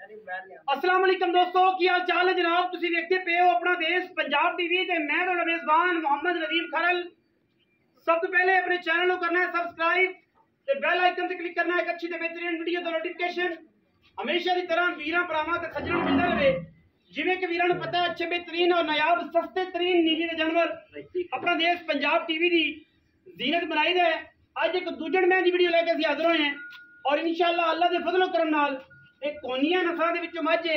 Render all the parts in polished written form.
अस्सलाम वालेकुम दोस्तों, की हाल चाल है जनाब। तुसी देखते पे हो अपना देश पंजाब टीवी ते मैं तुहाडा मेज़बान मोहम्मद नदीम खरल। सब तो पहले अपने चैनल को करना है सब्सक्राइब ते बेल आइकन ते क्लिक करना है एक अच्छी ते बेहतरीन वीडियो दा नोटिफिकेशन हमेशा की तरह वीरां भरावां ते सज्जणां मिलदा रहे। जिवें कि वीरां नूं पता है अच्छे बेहतरीन और नायाब सस्ते तरीन नीली दे जानवर अपना देश पंजाब टीवी दी जीनत बनाई दे। अज एक दूजण मैं दी वीडियो लेके असीं हाज़र होए हैं और इंशाअल्लाह अल्लाह दे फजल करम नाल एक कोनिया नस्ल दे विचों मझ है।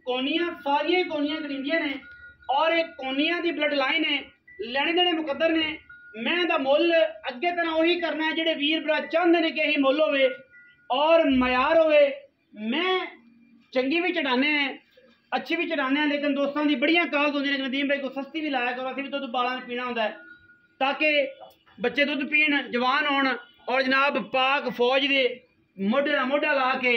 कोनिया सारियां कोनिया गरींदियां ने और एक कोनिया दी ब्लड लाइन है। लैने देने मुकद्दर ने। मैं दा मुल अगे तरह वही करना है जेडे वीर भरा चाहते ने कि यही मुल होवे और मयार होवे। मैं चंगी भी चढ़ाने हैं, अच्छी भी चढ़ाने हैं, लेकिन दोस्तों की बड़ियां कॉल्स होंदी ने नदीम भाई को सस्ती भी लाया करो, असीं भी दुध बालां पीना होंदा है ताकि बच्चे दुध पीण जवान होण और जनाब पाक फौज दे मोढे नाल मोढा ला के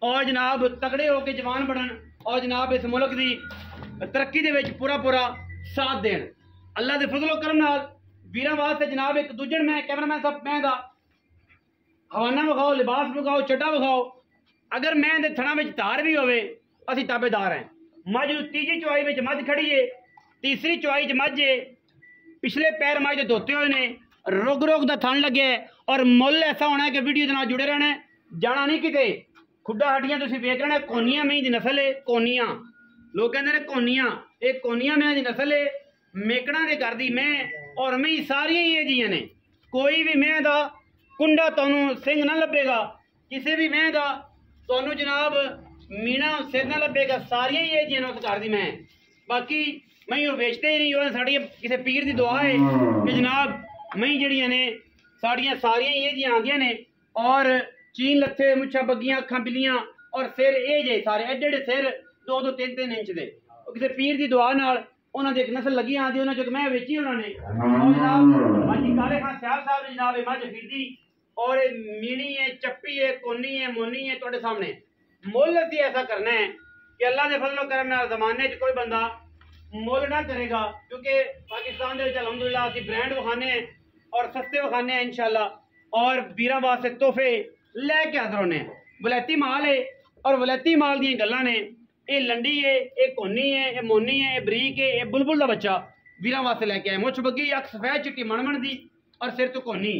और जनाब तगड़े होकर जवान बनन और जनाब इस मुल्क की तरक्की दे विच पूरा पूरा साथ देन। अल्लाह के फजलो करम नाल वीरां वास्ते जनाब एक दूजण मैं कैमरामैन साहब मैं दा हवाना विखाओ, लिबास विखाओ, चड्डा विखाओ। अगर मैं दे थणा विच धार भी होवे असीं ताबेदार हैं। मझ तीजी चुआई विच मझ खड़ी है, तीसरी चुआई च मझ है, पिछले पैर मझ दे धोते हुए ने, रुग रुग दा थण लगे और मुल ऐसा होना है कि वीडियो दे नाल जुड़े रहना है, जाना नहीं किते। खुड्डा हड्डियां तुसीं वेख लेना। कोनिया मैं दी नस्ल है। कोनिया लोग कहते हैं कोनिया, एक कोनिया मैं दी नस्ल है। मेकड़ा दे घर दी मैं और मैं सारियां ही जियां ने। कोई भी मैं दा कुंडा तुहानूं सिंह ना लभेगा, किसी भी मैं दा तुहानूं जनाब मीना सिर ना लभेगा। सारियां ही जियां उस घर दी मैं। बाकी मैं वो बेचते ही नहीं, वो साड़ी किसी पीर की दुआ है कि जनाब मैं जड़ियां ने साड़ियां सारियां ही जियां आंदियां ने और चीन लत्थे मुच्छा बग्गियां अखां बिल्लियां और सिर ये जे सारे एडे एडे सिर 2-2 3-3 इंच दे। किसी पीर की दुआ नाल उन्होंने एक नस्ल लगी आती, उन्होंने जो मैं बेची उन्होंने और जनाब हाजी काले खान सयाल साहब ने जनाब मझ फिरदी और मीणी है, चप्पी है, कोनी है, मोनी है। तुहाडे सामने मुल असीं ऐसा करना है कि अल्लाह के फजलो करम नाल जमाने च कोई बंदा मुल ना करेगा, क्योंकि पाकिस्तान दे विच अलहमदुलिल्लाह असीं ब्रांड विखाने और सस्ते विखाने हैं इंशाअल्लाह और वीरां वास्ते तोहफे लैके हाज़र होने। वलैती माल है और वलैती माल दी गल्लां ने। ये लंडी है, ये कोनी है, ये मोनी है, ये बरीक है, ये बुलबुल का बच्चा वीरां वास्ते लैके आए। मुछ बग्गी अख सफेद चिट्टी मणमण दी और सिर तो कोनी।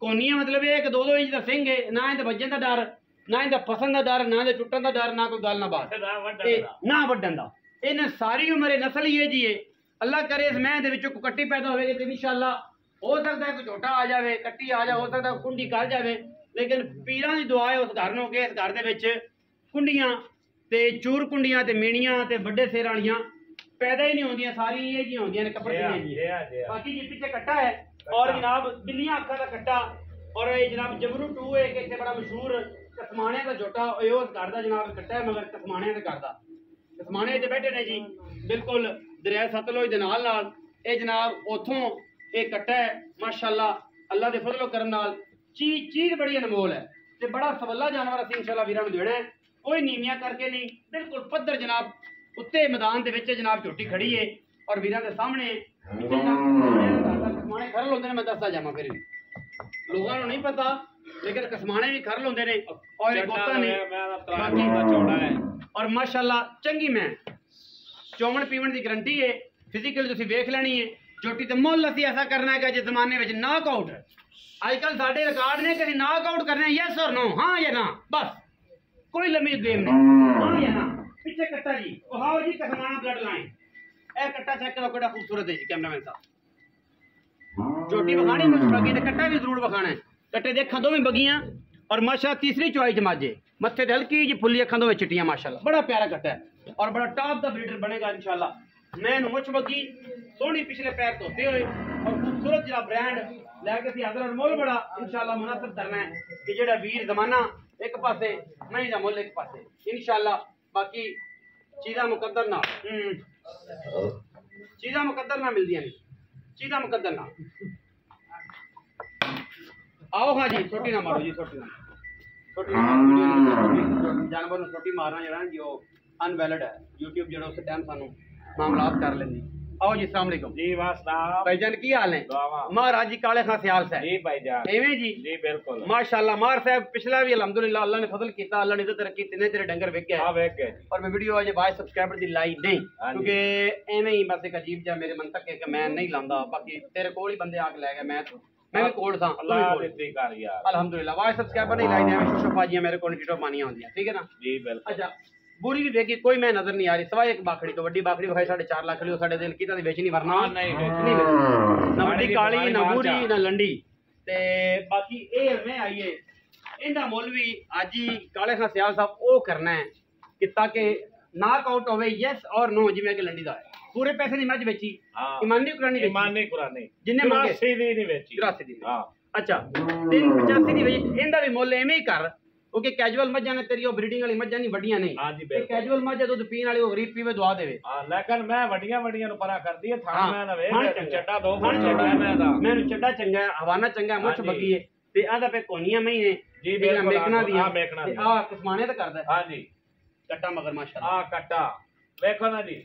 कोनिया मतलब ये 2-2 इंच का सिंह है। ना इहदे वजन का डर, ना इहदा फसन का डर, ना इहदे टुटन का डर, ना कोई गल ना बात ना वड्डन का। इन्हें सारी उम्र नस्ल ही है जी है। अल्लाह करे इस मैं दे विचों कट्टी पैदा होगी तो इंशाअल्लाह हो सकता है कोई छोटा आ जाए, कट्टी आ जाए, हो सकता है कुंडी कर जाए, लेकिन पीरां दी दुआ है उस घर नूं कि इस घर दे विच कुंडियां ते चूर कुंडियां ते मीणियां ते वड्डे सिर वालियां पैदा ही नहीं होंदियां। सारी ये जी होंदियां ने कपड़े जी। बाकी जी पीछे कट्टा है और जनाब बिल्लियां अखां दा कट्टा और ये जनाब जबरू 2 है कि इत्थे बड़ा मशहूर कसमाने दा झोटा उस घर दा जनाब कट्टा है, मगर कसमाने दे घर दा कसमाने ते बैठे ने जी बिल्कुल दरिया सतलुज दे नाल नाल। ये जनाब उथों ये कट्टा है माशाअल्लाह। अल्लाह दे फजलो करम नाल चीज बड़ी अनमोल है ते बड़ा सवला जानवर असीं इंशाअल्लाह वीरां नूं देना है। कोई नीवियां करके नहीं, बिल्कुल पद्धर जनाब उत्ते मैदान दे विच जनाब झोटी खड़ी है और वीरां दे सामने कसमाने खरल होंदे ने। मैं दसदा जावां फिर लोगों को नहीं पता, लेकिन कसमाने भी खरल होंदे ने और एक गोता ने बाकी और माशाअल्लाह चंगी मैं चौमन पीवन की गारंटी है। फिजिकल तुसीं वेख लेनी है। झोटी ते मुल असीं ऐसा करना है कि जिस जमाने में नॉक आउट आजकल साढ़े रिकॉर्ड ने कि नॉक आउट करने यस और नो, हाँ या ना, बस कोई लंबी गेम नहीं, हाँ या ना। पीछे कट्टा जी वहाओ जी कसमाना ब्लड लाइन। ए कट्टा चेक करो कितना खूबसूरत है जी कैमरामैन साहब। झोटी बखानी मुझ बगी ते कट्टा भी जरूर बखाना है। कट्टे देखा दो भी बगियां और माशा तीसरी चुआई च माजे मत्थे ते हल्की जी फुल्ली अखां दो चिट्टियां माशाअल्लाह। बड़ा प्यारा कट्टा है और बड़ा टॉप दा ब्रीडर बनेगा इंशाअल्लाह। मैं मुछ बगी सोहनी पिछले पैर धोते हुए और खूबसूरत जरा ब्रांड लैके असीं हाज़र और मुल बड़ा इंशाअल्लाह मुनासिब करना है कि जेड़ा वीर जमाना एक पासे मैं दा मुल एक पासे इंशाअल्लाह। बाकी चीज़ां मुकद्दर ना चीज़ां मुकद्दर ना मिलदियां नहीं, चीज़ां मुकद्दर ना। आओ हाँ जी छोटी ना मारो जी, छोटी ना जानवर नूं छोटी मारना जो अनवैलिड है। यूट्यूब जो उस टाइम सानू मामलात कर लेंदी आओ जी, अस्सलाम वालेकुम जी वास्ता भाईजान, की हाल है? दुआवा महाराज जी काले खां सियाल से जी भाईजान एवें जी जी बिल्कुल माशाल्लाह। मार साहब पिछला भी अल्हम्दुलिल्लाह अल्लाह ने फजल किया, अल्लाह ने इज्जत रखी, तिने तेरे डंगर विक गए हाँ वेख गए जी और मैं वीडियो आज 22 सब्सक्राइबर दी लाई नहीं हाँ जी। क्योंकि एवें ही बस एक अजीब जा मेरे मन तक है कि मैं नहीं लांदा, बाकी तेरे कोल ही बंदे आके ले गए, मैं भी कोल था अल्लाह दी कर यार अल्हम्दुलिल्लाह। 22 सब्सक्राइबर नहीं लाई दे शोशो पाजियां मेरे कोल टिटो मानियां होंदियां, ठीक है ना? जी बिल्कुल। अच्छा बुरी भी देखी कोई मैं नजर नहीं आ रही, सिवाय एक बाखड़ी तो वड्डी बाखड़ी विखाई 4.5 लाख ली, साडे दिल कीता दी बेचनी वरना हाँ, नहीं नहीं बेचनी। ना वड्डी काली ना मार बूरी जा। ना लंडी ते बाकी ए मैं आईए इंदा मुल भी आज ही काले खां सियाल साहब ओ करना है कि ताकि नॉक आउट होवे यस और नो, जिवें कि लंडी दा है पूरे पैसे दी मैच बेची हाँ ईमानी कुरानी बेची ईमानी कुरानी जिन्ने मंगे 83 दी नहीं बेची 83 दी हाँ अच्छा 385 दी बेची। इंदा भी मुल एवें ही कर क्योंकि कैजुअल मज्जां ने तेरी ब्रीडिंग वाली मज्जां नहीं वड्डियां नहीं हाँ जी ये बिल्कुल। कैजुअल मज्ज दुध पीण वाली गरीब पीवे दुआ देवे। हाँ लेकिन मैं वड्डियां वड्डियां नु परा कर दी थां हाँ, मैं ना हाँ, वे चंगा। चट्टा दो हाँ, चट्टा है मैं दा मैंने चड्डा चंगा है, हवाना चंगा है, मुछ हाँ जी। बगी है ते आदा पे कोनियां में ही ने जी ते बिल्कुल। मेकना दी हाँ मेकना दी आ किस्माने ते करदा है हाँ जी कट्टा मगर माशाल्लाह। आ कट्टा देखो ना जी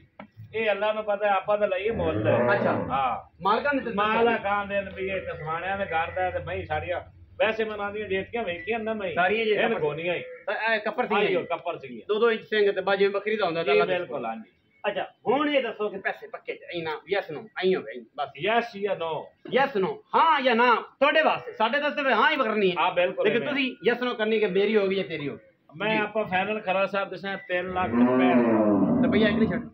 ये अल्लाह नु पता है आपा तो लई मोल है अच्छा हाँ मालका ने ते माला कान दे भी ये कसमाणियां दे करदा ते मैं साड़ियां वैसे मना दी जेतियां वेखियां ना मैं सारियां जे इन गोनियां ही ए कपर थी आइयो कपर सी 2-2 इंच सिंग ते बाजू बकरी दा हुंदा जी बिल्कुल हाँ जी। अच्छा हुन ये दसो कि पैसे पक्के च इना यस नो आई हो गई बस यस या नो यस नो हां या ना ਤੁਹਾਡੇ ਵਾਸਤੇ ਸਾਡੇ ਦਸਤੇ हां ही करनी है हाँ बिल्कुल लेकिन ਤੁਸੀਂ यस नो करनी कि मेरी होगी या तेरी होगी। मैं आपा फाइनल खरा साहब दसा 3 लाख रुपए रुपया एक नहीं छੱਡ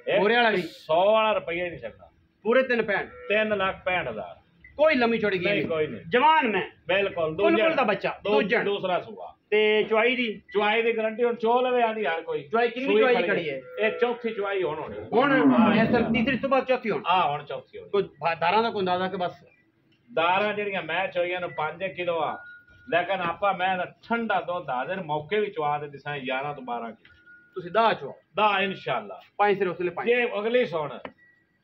पूरे वाला भी 100 वाला रुपया नहीं छड़ना पूरे 3 पैंट 3 लाख 65,000 कोई लम्मी छोड़ी नहीं गई कोई नहीं जवान में बिल्कुल बिल्कुल दा बच्चा दूजन दूसरा सुआ ते चुआई दी चुआई दी गारंटी और चो लवे आदी यार कोई चुआई कितनी सूई चुआई खड़ी है ये चौथी चुआई होनी हुन हाँ, ये सर तीसरी सुबह चौथी हुन हां हुन चौथी होनी कोई दारां दा कोई अंदाजा कि बस दारा ਜਿਹੜੀਆਂ ਮੈਂ ਚੋਈਆਂ ਨੂੰ 5 ਕਿਲੋ ਆ ਲੇਕਿਨ ਆਪਾਂ ਮੈਂ ਠੰਡਾ ਦੁੱਧ ਹਾਜ਼ਰ ਮੌਕੇ ਵੀ ਚਵਾ ਦੇ ਦਿਸਾਂ 11 ਤੋਂ 12 ਕਿਲੋ ਤੁਸੀਂ ਦਾ ਚੋ ਦਾ ਇਨਸ਼ਾਅੱਲਾ ਪੰਜ ਸਿਰ ਉਸਲੇ ਪੰਜ ਜੇ ਅਗਲੀ ਸੁਣ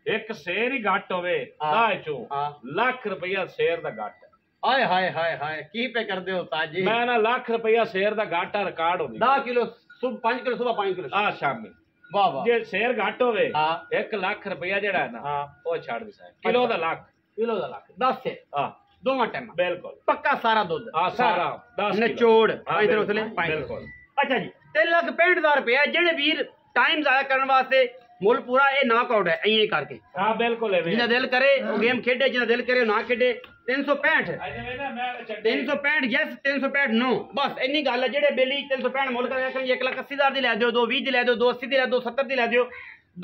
ਇੱਕ ਸ਼ੇਰ ਹੀ ਘੱਟ ਹੋਵੇ ਹਾਂ। ਦਾ ਚੋ ਹਾਂ। ਲੱਖ ਰੁਪਇਆ ਸ਼ੇਰ ਦਾ ਘੱਟ ਹਾਏ ਹਾਏ ਹਾਏ ਹਾਏ ਕੀ ਪੇ ਕਰਦੇ ਹੋ ਤਾਜੀ ਮੈਂ ਨਾ ਲੱਖ ਰੁਪਇਆ ਸ਼ੇਰ ਦਾ ਘਾਟਾ ਰਿਕਾਰਡ ਹੁੰਦੀ 10 ਕਿਲੋ ਸੁਬ 5 ਕਿਲੋ ਸੁਬਹ 5 ਕਿਲੋ ਆ ਸ਼ਾਮੀ ਵਾਹ ਵਾਹ ਜੇ ਸ਼ੇਰ ਘੱਟ ਹੋਵੇ ਹਾਂ। 1 ਲੱਖ ਰੁਪਇਆ ਜਿਹੜਾ ਹੈ ਨਾ ਹਾਂ ਉਹ ਛੱਡ ਦਿਸਾਂ ਕਿਲੋ ਦਾ ਲੱਖ ਕਿਲੋ ਦਾ ਲੱਖ 10 ਸੇ ਹਾਂ ਦੋਵਾਂ ਟਾਈਮ ਬਿਲਕੁਲ ਪੱਕਾ ਸਾਰਾ ਦੁੱਧ ਆ ਸਾਰਾ 10 ਨਿਚੋੜ ਹਾਂ, ਪੰਜ ਸਿਰ ਉਸਲੇ ਪੰਜ ਬਿਲਕੁਲ ਅੱਛਾ ਜੀ 3,65,000 ਰੁਪਏ ਜਿਹੜੇ ਵੀਰ ਟਾਈਮ ਜ਼ਾਇਆ ਕਰਨ ਵਾਸਤੇ ਮੁੱਲ ਪੂਰਾ ਇਹ ਨਾਕ ਆਊਟ ਹੈ ਐਂ ਕਰਕੇ ਹਾਂ ਬਿਲकुल ਹੈ ਜਿਹਦਾ ਦਿਲ ਕਰੇ ਉਹ ਗੇਮ ਖੇਡੇ, ਜਿਹਦਾ ਦਿਲ ਕਰੇ ਉਹ ਨਾ ਖੇਡੇ। 365 ਅਜੇ ਨਾ ਮੈਂ ਛੱਡੇ 365 ਯੈਸ 365 ਨੋ ਬਸ ਇੰਨੀ ਗੱਲ ਹੈ। ਜਿਹੜੇ ਬੇਲੀ 365 ਮੁੱਲ ਕਰਿਆ ਕਿ 1,80,000 ਦੀ ਲੈ ਦਿਓ, 220 ਦੀ ਲੈ ਦਿਓ, 280 ਦੀ ਲੈ ਦਿਓ, 70 ਦੀ ਲੈ ਦਿਓ,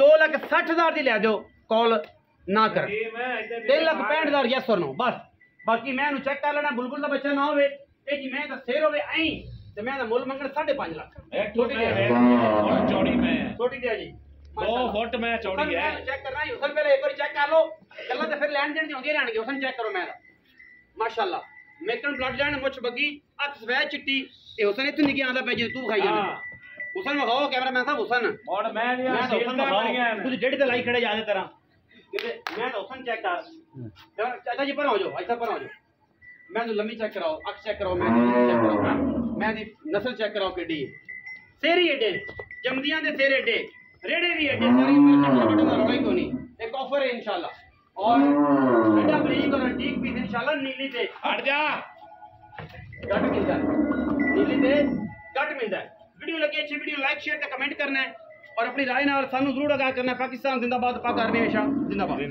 2,60,000 ਦੀ ਲੈ ਦਿਓ, ਕਾਲ ਨਾ ਕਰ। ਇਹ ਮੈਂ ਇੱਧਰ 3,65,000 ਯੈਸ ਔਰ ਨੋ ਬਸ। ਬਾਕੀ ਮੈਂ ਇਹਨੂੰ ਚੈੱਕ ਕਰ ਲੈਣਾ, ਬੁਲਬੁਲ ਦਾ ਬੱਚਾ ਨਾ ਹੋਵੇ, ਇਹ ਜੀ ਮੈਂ ਤਾਂ ਸ਼ੇਰ ਹੋਵੇ ਐਂ ਤੇ ਮੈਂ ਤਾਂ ਮੁੱਲ ਮੰਗਣ 5.5 ਲੱਖ। ਇੱਕ ਛੋਟੀ ਮੈਂ ਚੌੜੀ ਮੈਂ ਛੋਟੀ ਦਿਆ ਜੀ 2 ਫੁੱਟ ਮੈਂ ਚੌੜੀ ਹੈ ਚੈੱਕ ਕਰਨਾ ਹੀ ਹੁਸਨ ਪਹਿਲੇ ਇੱਕ ਵਾਰੀ ਚੈੱਕ ਕਰ ਲਓ, ਗੱਲਾਂ ਤੇ ਫਿਰ ਲੈਣ ਦੇਣ ਦੀ ਹੁੰਦੀਆਂ ਰਹਿਣਗੇ। ਹੁਸਨ ਚੈੱਕ ਕਰੋ ਮੈਂ ਮਾਸ਼ਾਅੱਲਾ ਮੇਕਨ ਬਲੱਡ ਲਾਈਨ ਮੁੱਛ ਬੱਗੀ ਅੱਖ ਸਵੈ ਚਿੱਟੀ ਇਹ ਹੁਸਨ ਇੱਥੇ ਨਿੱਕੀ ਆਂਦਾ ਪੈ ਜੇ ਤੂੰ ਖਾਈ ਜਾਂਦਾ। ਹਾਂ ਹੁਸਨ ਵਿਖਾਓ ਕੈਮਰਾਮੈਨ ਸਾਹਿਬ ਹੁਸਨ ਹੁਣ ਮੈਂ ਨਹੀਂ ਮੈਂ ਤਾਂ ਹੁਸਨ ਵਿਖਾਓ ਤੁਸੀਂ ਡੇਢ ਤੇ ਲਾਈ ਖੜੇ ਜਾਦੇ ਤਰ੍ਹਾਂ ਮੈਂ ਤਾਂ ਹੁਸਨ ਚੈੱਕ ਕਰ ਚਾਚਾ ਜੀ ਪਰ ਹੋ ਜਾਓ ਇੱਥੇ ਪਰ ਹੋ ਜਾਓ ਮੈਂ ਤਾਂ ਲੰਮੀ ਚੈੱਕ ਕਰਾਓ ਅੱਖ ਚੈੱਕ ਕਰਾਓ ਮੈਂ ਚੈੱਕ ਕਰਾਓ ਮੈਂ ਦੀ ਨਸਲ ਚੈੱਕ ਕਰਾਓ ਕਿੱਡੀ ਸੇਰੀ ਏਡੇ ਜਮਦੀਆਂ ਦੇ ਸੇਰੇ ਏਡੇ रेड़े भी एडे सारी रौला ही कोनी एक ऑफर है इंशाल्लाह और एडा बरीक और अंटीक पीस इंशाल्लाह नीली ते हट जा कट मिलता है नीली ते कट मिलता है। वीडियो लगी अच्छी वीडियो लाइक शेयर ते कमेंट करना है और अपनी राय नाल सानू जरूर आगाह करना है। पाकिस्तान जिंदाबाद, पाक आर्मी हमेशा जिंदाबाद।